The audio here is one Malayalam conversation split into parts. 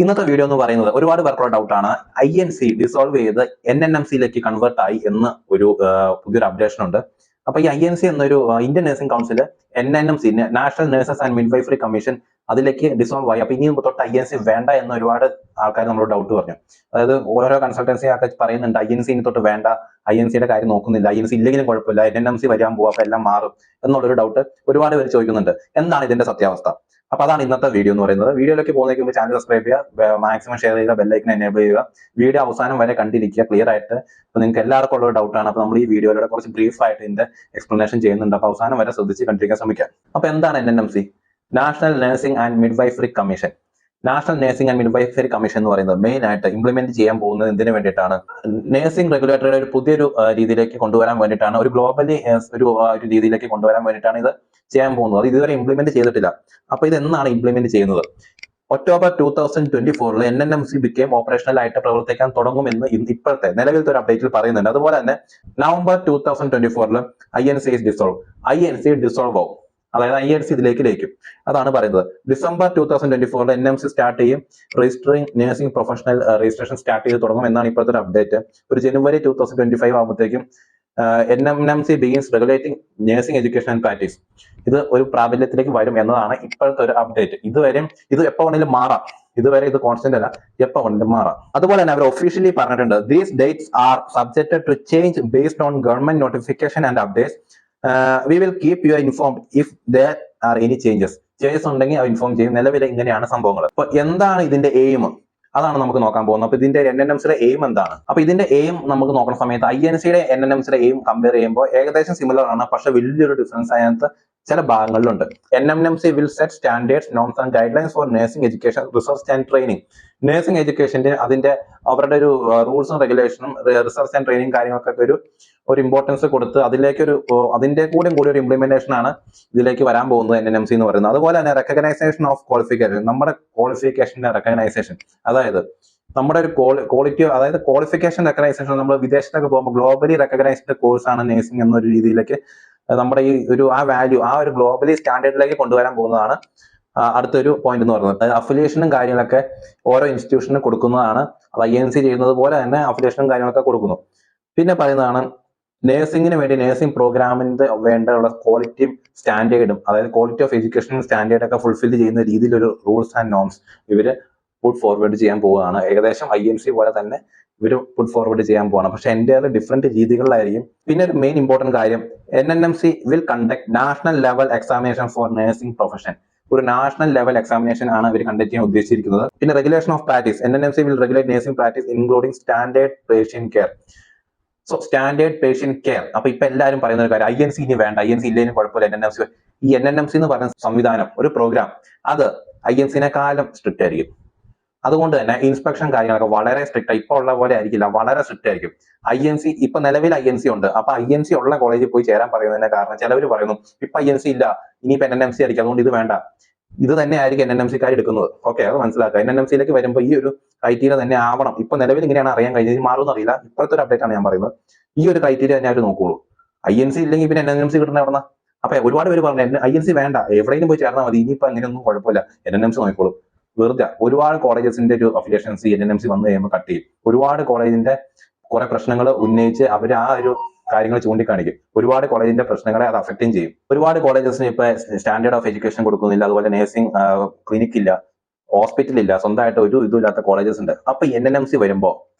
ഇന്നത്തെ വീഡിയോ എന്ന് പറയുന്നത് ഒരുപാട് പേർക്കുള്ള ഡൗട്ടാണ്. INC ഡിസോൾവ് ചെയ്ത് NNMC-യിലേക്ക് കൺവേർട്ട് ആയി എന്ന് ഒരു പുതിയൊരു അപ്ഡേഷൻ ഉണ്ട്. അപ്പൊ ഈ INC എന്നൊരു Indian nursing council NNMC national nurses and midwifery commission അതിലേക്ക് ഡിസോൾവ് ആയി. അപ്പൊ ഇനി തൊട്ട് INC വേണ്ട എന്ന് ഒരുപാട് ആൾക്കാർ നമ്മളോട് ഡൗട്ട് പറഞ്ഞു. അതായത് ഓരോ കൺസൾട്ടൻസി ഒക്കെ പറയുന്നുണ്ട് INC ഇനി തൊട്ട് വേണ്ട, INC-യുടെ കാര്യം നോക്കുന്നില്ല, INC ഇല്ലെങ്കിലും കുഴപ്പമില്ല, NNMC വരാൻ പോവാ, അപ്പൊ എല്ലാം മാറും എന്നുള്ളൊരു ഡൗട്ട് ഒരുപാട് പേര് ചോദിക്കുന്നുണ്ട്. എന്താണ് ഇതിന്റെ സത്യാവസ്ഥ? അപ്പൊ അതാണ് ഇന്നത്തെ വീഡിയോ എന്ന് പറയുന്നത്. വീഡിയോയിലേക്ക് പോകുന്നതിന് മുമ്പ് ചാനൽ സബ്സ്ക്രൈബ് ചെയ്യുക, മാക്സിമം ഷെയർ ചെയ്യുക, ബെല്ലൈക്കൻ എനേബിൾ ചെയ്യുക, വീഡിയോ അവസാനം വരെ കണ്ടിരിക്കുക ക്ലിയർ ആയിട്ട്. അപ്പൊ നിങ്ങൾക്ക് എല്ലാവർക്കും ഉള്ള ഡൗട്ടാണ്. അപ്പൊ നമ്മൾ ഈ വീഡിയോയിലൂടെ കുറച്ച് ബ്രീഫ് ആയിട്ട് ഇതിന്റെ എക്സ്പ്ലനേഷൻ ചെയ്യുന്നുണ്ട്. അപ്പൊ അവസാനം വരെ ശ്രദ്ധിച്ച് കണ്ടിരിക്കാൻ ശ്രമിക്കാം. അപ്പൊ എന്താണ് NNMC? National nursing and midwifery commission. National nursing and midwifery commission എന്ന് പറയുന്നത് മെയിൻ ആയിട്ട് ഇംപ്ലിമെന്റ് ചെയ്യാൻ പോകുന്നത് എന്തിനു വേണ്ടിയിട്ടാണ്? നഴ്സിംഗ് റെഗുലേറ്ററിയുടെ ഒരു പുതിയൊരു രീതിയിലേക്ക് കൊണ്ടുവരാൻ വേണ്ടിയിട്ടാണ്, ഒരു ഗ്ലോബലി ഒരു രീതിയിലേക്ക് കൊണ്ടുവരാൻ വേണ്ടിയിട്ടാണ് ഇത് ചെയ്യാൻ പോകുന്നത്. അത് ഇതുവരെ ഇംപ്ലിമെന്റ് ചെയ്തിട്ടില്ല. അപ്പൊ ഇത് എന്നാണ് ഇംപ്ലിമെന്റ് ചെയ്യുന്നത്? ഒക്ടോബർ 2024 NNMC ബിക്കേം ഓപ്പറേഷണൽ ആയിട്ട് പ്രവർത്തിക്കാൻ തുടങ്ങുമെന്ന് ഇപ്പോഴത്തെ നിലവിലത്തെ ഒരു അപ്ഡേറ്റിൽ പറയുന്നുണ്ട്. അതുപോലെ തന്നെ നവംബർ 2024 INC ഡിസോൾവ് ആവും. അതായത് INC ഇതിലേക്ക് ലയിക്കും. അതാണ് പറയുന്നത്. ഡിസംബർ 2024 NNMC സ്റ്റാർട്ട് ചെയ്യും. Registering nursing professional registration start ചെയ്ത് തുടങ്ങും എന്നാണ് ഇപ്പോഴത്തെ ഒരു അപ്ഡേറ്റ്. ഒരു ജനുവരി 2025 ആകുമ്പോഴത്തേക്കും NNMC begins regulating nursing education and practice. ഇത് ഒരു പ്രാബല്യത്തിലേക്ക് വരും എന്നതാണ് ഇപ്പോഴത്തെ ഒരു അപ്ഡേറ്റ്. ഇത് എപ്പോ വേണമെങ്കിലും മാറാം. ഇതുവരെ ഇത് കോൺസ്റ്റന്റ് അല്ല, എപ്പോ വേണമെങ്കിലും മാറാം. അതുപോലെ തന്നെ അവർ ഒഫീഷ്യലി പറഞ്ഞിട്ടുണ്ട്, these dates are subjected to change based on government notification and updates. We will keep you informed if there are any changes ഉണ്ടെങ്കിൽ അത് ഇൻഫോം ചെയ്യും. നിലവിലെ ഇങ്ങനെയാണ് സംഭവങ്ങൾ. അപ്പൊ എന്താണ് ഇതിന്റെ എയിം? അതാണ് നമുക്ക് നോക്കാൻ പോകുന്നത്. അപ്പൊ ഇതിന്റെ NNMC-യുടെ എയിം എന്താണ്? അപ്പൊ ഇതിന്റെ എയിം നമുക്ക് നോക്കുന്ന സമയത്ത് INC-യുടെ NNMC-യുടെ എയിം കമ്പയർ ചെയ്യുമ്പോൾ ഏകദേശം സിമിലർ ആണ്. പക്ഷെ വലിയൊരു ഡിഫറൻസ് അതിനകത്ത് ചില ഭാഗങ്ങളിലുണ്ട്. NNMC will set standards, norms and guidelines for nursing education, research and training. Nursing എഡ്യൂക്കേഷന്റെ അവരുടെ ഒരു റൂൾസും റെഗുലേഷനും റിസർച്ച് ആൻഡ് ട്രെയിനിങ് കാര്യങ്ങൾക്കൊക്കെ ഒരു ഇമ്പോർട്ടൻസ് കൊടുത്ത് അതിന്റെ കൂടി ഒരു ഇംപ്ലിമെന്റേഷൻ ആണ് ഇതിലേക്ക് വരാൻ പോകുന്നത് NNMC എന്ന് പറയുന്നത്. അതുപോലെ തന്നെ റെക്കഗ്നൈസേഷൻ ഓഫ് ക്വാളിഫിക്കേഷൻ, നമ്മുടെ ക്വാളിഫിക്കേഷന്റെ റെക്കഗ്നൈസേഷൻ, അതായത് നമ്മുടെ ഒരു ക്വാളിറ്റി, അതായത് ക്വാളിഫിക്കേഷൻ റെക്കഗ്നൈസേഷൻ. നമ്മൾ വിദേശത്തൊക്കെ പോകുമ്പോൾ ഗ്ലോബലി റെക്കഗ്നൈസ്ഡ് കോഴ്സാണ് നഴ്സിംഗ് എന്നൊരു രീതിയിലേക്ക് നമ്മുടെ ഈ വാല്യൂ ഒരു ഗ്ലോബലി സ്റ്റാൻഡേർഡിലേക്ക് കൊണ്ടുവരാൻ പോകുന്നതാണ് അടുത്തൊരു പോയിന്റ് എന്ന് പറയുന്നത്. അഫിലിയേഷനും കാര്യങ്ങളൊക്കെ ഓരോ ഇൻസ്റ്റിറ്റ്യൂഷനും കൊടുക്കുന്നതാണ്. അത് INC ചെയ്യുന്നത് പോലെ തന്നെ അഫിലിയേഷനും കാര്യങ്ങളൊക്കെ കൊടുക്കുന്നു. പിന്നെ പറയുന്നതാണ് നഴ്സിംഗിന് വേണ്ടി നഴ്സിംഗ് പ്രോഗ്രാമിന്റെ വേണ്ട ക്വാളിറ്റിയും സ്റ്റാൻഡേർഡും, അതായത് ക്വാളിറ്റി ഓഫ് എഡ്യൂക്കേഷൻ സ്റ്റാൻഡേർഡ് ഒക്കെ ഫുൾഫിൽ ചെയ്യുന്ന രീതിയിലൊരു റൂൾസ് ആൻഡ് നോംസ് ഇവര് പുട്ട് ഫോർവേഡ് ചെയ്യാൻ പോവുകയാണ്. ഏകദേശം INC പോലെ തന്നെ ഇവർ പുട്ട് ഫോർവേഡ് ചെയ്യാൻ പോവാണ്. പക്ഷെ എൻ്റയർലി ഡിഫറെന്റ് രീതികളിലായിരിക്കും. പിന്നെ ഒരു മെയിൻ ഇമ്പോർട്ടന്റ് കാര്യം, NNMC will conduct national level examination for nursing profession. ഒരു നാഷണൽ ലെവൽ എക്സാമിനേഷൻ ആണ് ഇവർ കണ്ടക്ട് ചെയ്യാൻ ഉദ്ദേശിച്ചിരിക്കുന്നത്. പിന്നെ regulation of practice, NNMC will regulate nursing practice including standard patient care. So standard patient care. അപ്പൊ ഇപ്പൊ എല്ലാവരും പറയുന്ന ഒരു കാര്യം, INC ഇനി വേണ്ട, INC ഇല്ലെങ്കിലും കുഴപ്പമില്ല, NNMC. ഈ NNMC എന്ന് പറയുന്ന സംവിധാനം, ഒരു പ്രോഗ്രാം, അത് INC-നെക്കാളും സ്ട്രിക്റ്റ് ആയിരിക്കും. അതുകൊണ്ട് തന്നെ ഇൻസ്പെക്ഷൻ കാര്യങ്ങളൊക്കെ വളരെ സ്ട്രിക്റ്റ്. ഇപ്പൊ ഉള്ള പോലെ ആയിരിക്കില്ല, വളരെ സ്ട്രിക്റ്റ് ആയിരിക്കും. INC ഇപ്പൊ നിലവിൽ INC ഉണ്ട്. അപ്പൊ INC ഉള്ള കോളേജിൽ പോയി ചേരാൻ പറയുന്നതിന്റെ കാരണം ചിലവർ പറയുന്നു ഇപ്പൊ INC ഇല്ല, ഇനിയിപ്പോ NNMC ആയിരിക്കും, അതുകൊണ്ട് ഇത് വേണ്ട. ഇത് തന്നെ ആയിരിക്കും NNMC-ക്കാർ എടുക്കുന്നത്. ഓക്കെ, അത് മനസ്സിലാക്കുക. NNMC-യിലേക്ക് വരുമ്പോൾ ഈ ഒരു ക്രൈറ്റീരിയ തന്നെ ആവണം. ഇപ്പൊ നിലവിൽ ഇങ്ങനെയാണ് അറിയാൻ കഴിഞ്ഞത്, മാറുമെന്ന് അറിയില്ല. ഇപ്പോഴത്തെ ഒരു അപ്ഡേറ്റ് ആണ് ഞാൻ പറയുന്നത്. ഈ ഒരു ക്രൈറ്റീരിയ തന്നെ അവർ നോക്കുള്ളൂ. INC ഇല്ലെങ്കിൽ പിന്നെ NNMC കിട്ടുന്ന എവിടെന്ന? അപ്പൊ ഒരുപാട് പേര് പറഞ്ഞു INC വേണ്ട, എവിടെയും പോയി ചേർന്നാൽ മതി, ഇനിയിപ്പോ അങ്ങനെയൊന്നും കുഴപ്പമില്ല, NNMC നോക്കിക്കോളും. വെറുതെ ഒരുപാട് കോളേജസിന്റെ ഒരു അഫിലിയേഷൻസ് NNMC വന്നു കഴിയുമ്പോൾ കട്ട് ചെയ്യും. ഒരുപാട് കോളേജിന്റെ കുറെ പ്രശ്നങ്ങൾ ഉന്നയിച്ച് അവർ ഒരു കാര്യങ്ങൾ ചൂണ്ടിക്കാണിക്കും. ഒരുപാട് കോളേജിന്റെ പ്രശ്നങ്ങളെ അത് അഫക്റ്റും ചെയ്യും. ഒരുപാട് കോളേജസിന് ഇപ്പൊ സ്റ്റാൻഡേർഡ് ഓഫ് എഡ്യൂക്കേഷൻ കൊടുക്കുന്നില്ല. അതുപോലെ നഴ്സിംഗ് ക്ലിനിക് ഇല്ല, ഹോസ്പിറ്റൽ ഇല്ല, സ്വന്തമായിട്ട് ഒരു ഇതുമില്ലാത്ത കോളേജസ് ഉണ്ട്. അപ്പൊ NNMC വരുമ്പോൾ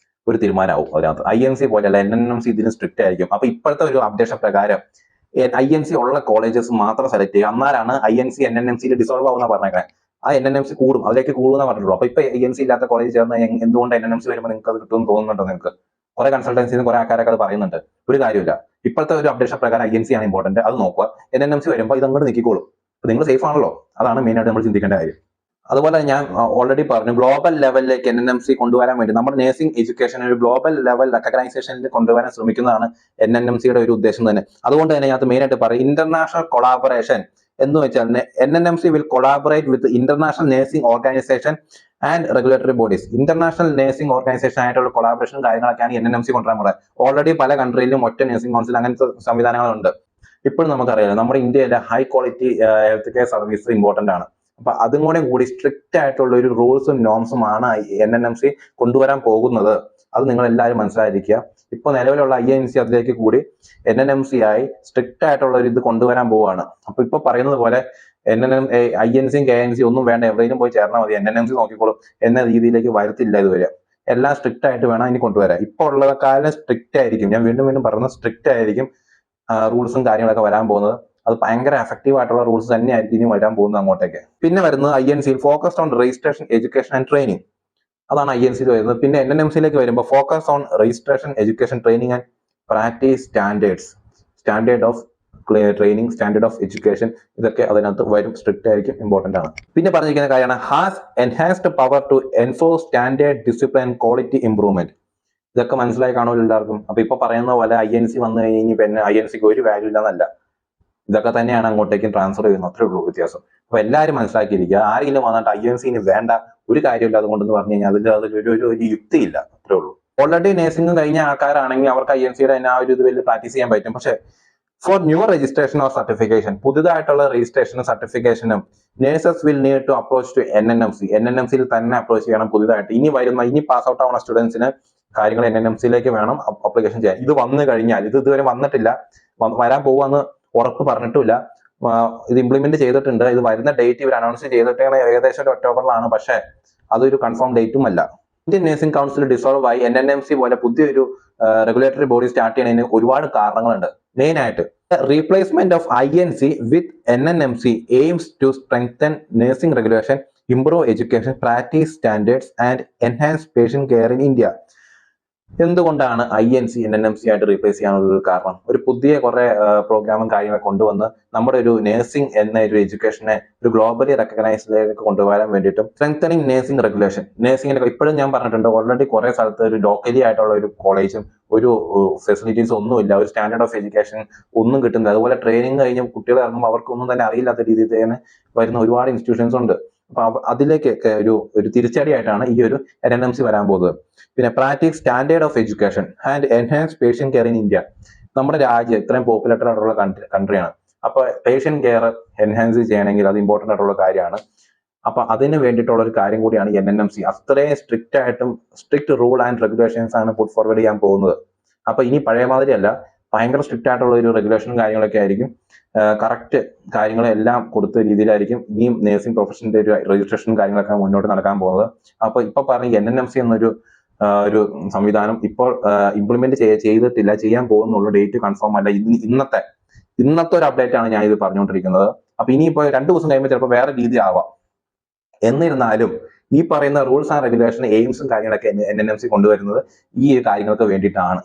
ഒരു തീരുമാനമാവും അതിനകത്ത്. INC പോലെയല്ല, NNMC ഇതിന് സ്ട്രിക്റ്റ് ആയിരിക്കും. അപ്പൊ ഇപ്പോഴത്തെ ഒരു അപ്ഡേഷൻ പ്രകാരം INC ഉള്ള കോളേജസ് മാത്രം സെലക്ട് ചെയ്യുക. എന്നാലാണ് INC NNMC ഡിസോൾവ് ആവുന്ന പറഞ്ഞേക്കാൻ. NNMC കൂടും, അതിലേക്ക് കൂടുമെന്ന് പറഞ്ഞിട്ടുള്ളൂ. അപ്പൊ ഇപ്പൊ INC ഇല്ലാത്ത കോളേജ് ചേർന്ന് എന്തുകൊണ്ട് NNMC വരുമ്പോൾ നിങ്ങൾക്ക് അത് കിട്ടുമെന്ന് തോന്നുന്നുണ്ടോ? നിങ്ങൾക്ക് കുറെ കൺസൾട്ടൻസിന്ന് കുറെ ആൾക്കാരൊക്കെ അത് പറയുന്നുണ്ട്. ഒരു കാര്യമില്ല. ഇപ്പോഴത്തെ ഒരു അപ്ഡേഷൻ പ്രകാരം INC ആണ് ഇമ്പോർട്ടന്റ്, അത് നോക്കുക. NNMC വരുമ്പോൾ ഇതങ്ങോട്ട് നീക്കിക്കോളും. അപ്പൊ നിങ്ങൾ സേഫ് ആണല്ലോ, അതാണ് മെയിൻ ആയിട്ട് നമ്മൾ ചിന്തിക്കേണ്ട കാര്യം. അതുപോലെ ഞാൻ ഓൾറെഡി പറഞ്ഞു, ഗ്ലോബൽ ലെവലിലേക്ക് NNMC കൊണ്ടുവരാൻ വേണ്ടി നമ്മുടെ നഴ്സിംഗ് എഡ്യൂക്കേഷൻ ഒരു ഗ്ലോബൽ ലെവൽ റെക്കഗ്നൈസേഷനിൽ കൊണ്ടുവരാൻ ശ്രമിക്കുന്നതാണ് NNMC-യുടെ ഒരു ഉദ്ദേശം തന്നെ. അതുകൊണ്ട് തന്നെ ഞാൻ മെയിൻ ആയിട്ട് പറയും, ഇന്റർനാഷണൽ കൊളാബറേഷൻ എന്ന് വെച്ചാൽ NNMC will collaborate with international nursing organisation and regulatory bodies. International nursing organisation ആയിട്ടുള്ള കൊളാബറേഷൻ കാര്യങ്ങളൊക്കെയാണ് NNMC കൊണ്ടുവരാൻ പോകുന്നത്. ഓൾറെഡി പല കൺട്രിയിലും ഒറ്റ നഴ്സിംഗ് കൗൺസിൽ അങ്ങനത്തെ സംവിധാനങ്ങളുണ്ട്. ഇപ്പോഴും നമുക്കറിയാം നമ്മുടെ ഇന്ത്യയിലെ high quality health care service important ആണ്. അപ്പൊ അതും കൂടി സ്ട്രിക്റ്റ് ആയിട്ടുള്ള ഒരു റൂൾസും നോംസും ആണ് NNMC കൊണ്ടുവരാൻ പോകുന്നത്. അത് നിങ്ങൾ എല്ലാവരും മനസ്സിലായിരിക്കുക. ഇപ്പൊ നിലവിലുള്ള INC അതിലേക്ക് കൂടി NNMC ആയി സ്ട്രിക്റ്റ് ആയിട്ടുള്ള ഒരു ഇത് കൊണ്ടുവരാൻ പോവുകയാണ്. അപ്പൊ ഇപ്പൊ പറയുന്നത് പോലെ INC KNC ഒന്നും വേണ്ട, എവിടെയും പോയി ചേർന്നാൽ മതി, NNMC നോക്കിക്കോളും എന്ന രീതിയിലേക്ക് വരത്തില്ല ഇതുവരെ. എല്ലാം സ്ട്രിക്റ്റ് ആയിട്ട് വേണം ഇനി കൊണ്ടുവരാൻ. ഇപ്പൊ ഉള്ളതെക്കാളും സ്ട്രിക്റ്റ് ആയിരിക്കും, ഞാൻ വീണ്ടും പറയുന്നത് സ്ട്രിക്റ്റ് ആയിരിക്കും റൂൾസും കാര്യങ്ങളൊക്കെ വരാൻ പോകുന്നത്. അത് ഭയങ്കര എഫക്റ്റീവ് ആയിട്ടുള്ള റൂൾസ് തന്നെയായിരിക്കും ഇനി വരാൻ പോകുന്നത് അങ്ങോട്ടേക്ക്. പിന്നെ വരുന്നത് INC focused on registration, education and training. അതാണ് INC വരുന്നത്. പിന്നെ NNMC വരുമ്പോൾ focus on registration, education, training and practice standard of training, standard of education, ഇതൊക്കെ അതിനകത്ത് വരും. സ്ട്രിക്റ്റ് ആയിരിക്കും, ഇമ്പോർട്ടന്റ് ആണ്. പിന്നെ പറഞ്ഞിരിക്കുന്ന കാര്യമാണ് has enhanced power to enforce standard, discipline, quality improvement. ഇതൊക്കെ മനസ്സിലായി കാണുമല്ലോ എല്ലാവർക്കും. അപ്പൊ ഇപ്പൊ പറയുന്ന പോലെ INC വന്നു കഴിഞ്ഞ് പിന്നെ INCക്ക് ഒരു വാല്യൂ ഇല്ലെന്നല്ല, ഇതൊക്കെ തന്നെയാണ് അങ്ങോട്ടേക്കും ട്രാൻസ്ഫർ ചെയ്യുന്നത്. അത്രേ ഉള്ളൂ വ്യത്യാസം. അപ്പൊ എല്ലാവരും മനസ്സിലാക്കിയിരിക്കുക. ആരെങ്കിലും വന്നിട്ട് INC വേണ്ട, ഒരു കാര്യമില്ല അതുകൊണ്ടെന്ന് പറഞ്ഞു കഴിഞ്ഞാൽ അതിലൊരു യുക്തിയില്ല. അത്രേ ഉള്ളൂ. ഓൾറെഡി നേഴ്സിംഗ് കഴിഞ്ഞ ആൾക്കാരാണെങ്കിൽ അവർക്ക് INCയുടെ തന്നെ ആ ഒരു ഇത് വലിയ പ്രാക്ടീസ് ചെയ്യാൻ പറ്റും. പക്ഷെ for new registration or certification, പുതുതായിട്ടുള്ള രജിസ്ട്രേഷനും സർട്ടിഫിക്കേഷനും nurses will need to approach to NNMC തന്നെ അപ്രോച്ച് ചെയ്യണം പുതുതായിട്ട്. ഇനി പാസ് ഔട്ട് ആവുന്ന സ്റ്റുഡൻസിന് കാര്യങ്ങൾ NNMCയിലേക്ക് വേണം അപ്ലിക്കേഷൻ ചെയ്യാൻ. ഇത് വന്നു കഴിഞ്ഞാൽ, ഇത് ഇതുവരെ വന്നിട്ടില്ല, വരാൻ പോവാന്ന് ഉറപ്പ് പറഞ്ഞിട്ടില്ല, ഇത് ഇംപ്ലിമെന്റ് ചെയ്തിട്ടുണ്ട്. ഇത് വരുന്ന ഡേറ്റ് ഇവർ അനൗൺസ് ചെയ്തിട്ട് ഏകദേശം ഒക്ടോബറിലാണ്, പക്ഷെ അതൊരു കൺഫേം ഡേറ്റും അല്ല. ഇന്ത്യൻ നേഴ്സിംഗ് കൗൺസിൽ ഡിസോൾവ് ആയി NNMC പോലെ പുതിയൊരു റെഗുലേറ്ററി ബോഡി സ്റ്റാർട്ട് ചെയ്യുന്നതിന് ഒരുപാട് കാരണങ്ങളുണ്ട്. മെയിൻ ആയിട്ട് replacement of INC with NNMC aims to strengthen nursing regulation, improve education practice standards and enhance patient care in India. എന്തുകൊണ്ടാണ് INC NNMC ആയിട്ട് റീപ്ലേസ് ചെയ്യാനുള്ള കാരണം? ഒരു പുതിയ കുറെ പ്രോഗ്രാമും കാര്യങ്ങളൊക്കെ കൊണ്ടുവന്ന് നമ്മുടെ ഒരു നഴ്സിംഗ് എന്ന ഒരു എഡ്യൂക്കേഷനെ ഒരു ഗ്ലോബലി റെക്കഗ്നൈസ്ഡിലേക്ക് കൊണ്ടുവരാൻ വേണ്ടിയിട്ടും സ്ട്രെങ്തനിങ് നഴ്സിംഗ് റെഗുലേഷൻ, നഴ്സിംഗിന്റെ ഇപ്പോഴും ഞാൻ പറഞ്ഞിട്ടുണ്ട് ഓൾറെഡി കുറെ സ്ഥലത്ത് ഒരു ലോക്കലി ആയിട്ടുള്ള ഒരു കോളേജും ഒരു ഫെസിലിറ്റീസ് ഒന്നുമില്ല, ഒരു സ്റ്റാൻഡേർഡ് ഓഫ് എഡ്യൂക്കേഷൻ ഒന്നും കിട്ടുന്നില്ല. അതുപോലെ ട്രെയിനിങ് കഴിഞ്ഞ് കുട്ടികൾ ഇറങ്ങുമ്പോൾ അവർക്കൊന്നും തന്നെ അറിയില്ലാത്ത രീതിയിൽ തന്നെ വരുന്ന ഒരുപാട് ഇൻസ്റ്റിറ്റ്യൂഷൻസ് ഉണ്ട്. അപ്പൊ അതിലേക്കൊക്കെ ഒരു തിരിച്ചടിയായിട്ടാണ് ഈ ഒരു NNMC വരാൻ പോകുന്നത്. പിന്നെ practice standard of education and enhance patient care in India. നമ്മുടെ രാജ്യം ഇത്രയും പോപ്പുലേറ്റഡ് ആയിട്ടുള്ള കൺട്രിയാണ്. അപ്പൊ പേഷ്യന്റ് കെയർ എൻഹാൻസ് ചെയ്യണമെങ്കിൽ അത് ഇമ്പോർട്ടന്റ് ആയിട്ടുള്ള കാര്യമാണ്. അപ്പൊ അതിന് വേണ്ടിയിട്ടുള്ള ഒരു കാര്യം കൂടിയാണ് NNMC. അത്രയും സ്ട്രിക്റ്റ് റൂൾ ആൻഡ് റെഗുലേഷൻസ് ആണ് പുട്ട് ഫോർവേഡ് ചെയ്യാൻ പോകുന്നത്. അപ്പൊ ഇനി പഴയ മാതിരി അല്ല, ഭയങ്കര സ്ട്രിക്റ്റ് ആയിട്ടുള്ള ഒരു റെഗുലേഷനും കാര്യങ്ങളൊക്കെ ആയിരിക്കും. കറക്റ്റ് കാര്യങ്ങളെല്ലാം കൊടുത്ത രീതിയിലായിരിക്കും ഇനിയും നേഴ്സിംഗ് പ്രൊഫഷന്റെ ഒരു രജിസ്ട്രേഷനും കാര്യങ്ങളൊക്കെ മുന്നോട്ട് നടക്കാൻ പോകുന്നത്. അപ്പൊ ഇപ്പൊ പറഞ്ഞ NNMC എന്നൊരു ഒരു സംവിധാനം ഇപ്പോൾ ഇംപ്ലിമെന്റ് ചെയ്തിട്ടില്ല, ചെയ്യാൻ പോകുന്നുള്ള ഡേറ്റ് കൺഫേം അല്ല. ഇന്നത്തെ ഒരു അപ്ഡേറ്റ് ആണ് ഞാൻ ഇത് പറഞ്ഞുകൊണ്ടിരിക്കുന്നത്. അപ്പൊ ഇനിയിപ്പോ 2 ദിവസം കഴിയുമ്പോൾ ചിലപ്പോൾ വേറെ രീതി ആവാം. എന്നിരുന്നാലും ഈ പറയുന്ന റൂൾസ് ആൻഡ് റെഗുലേഷൻ എയിംസും കാര്യങ്ങളൊക്കെ NNMC കൊണ്ടുവരുന്നത് ഈ കാര്യങ്ങൾക്ക് വേണ്ടിയിട്ടാണ്.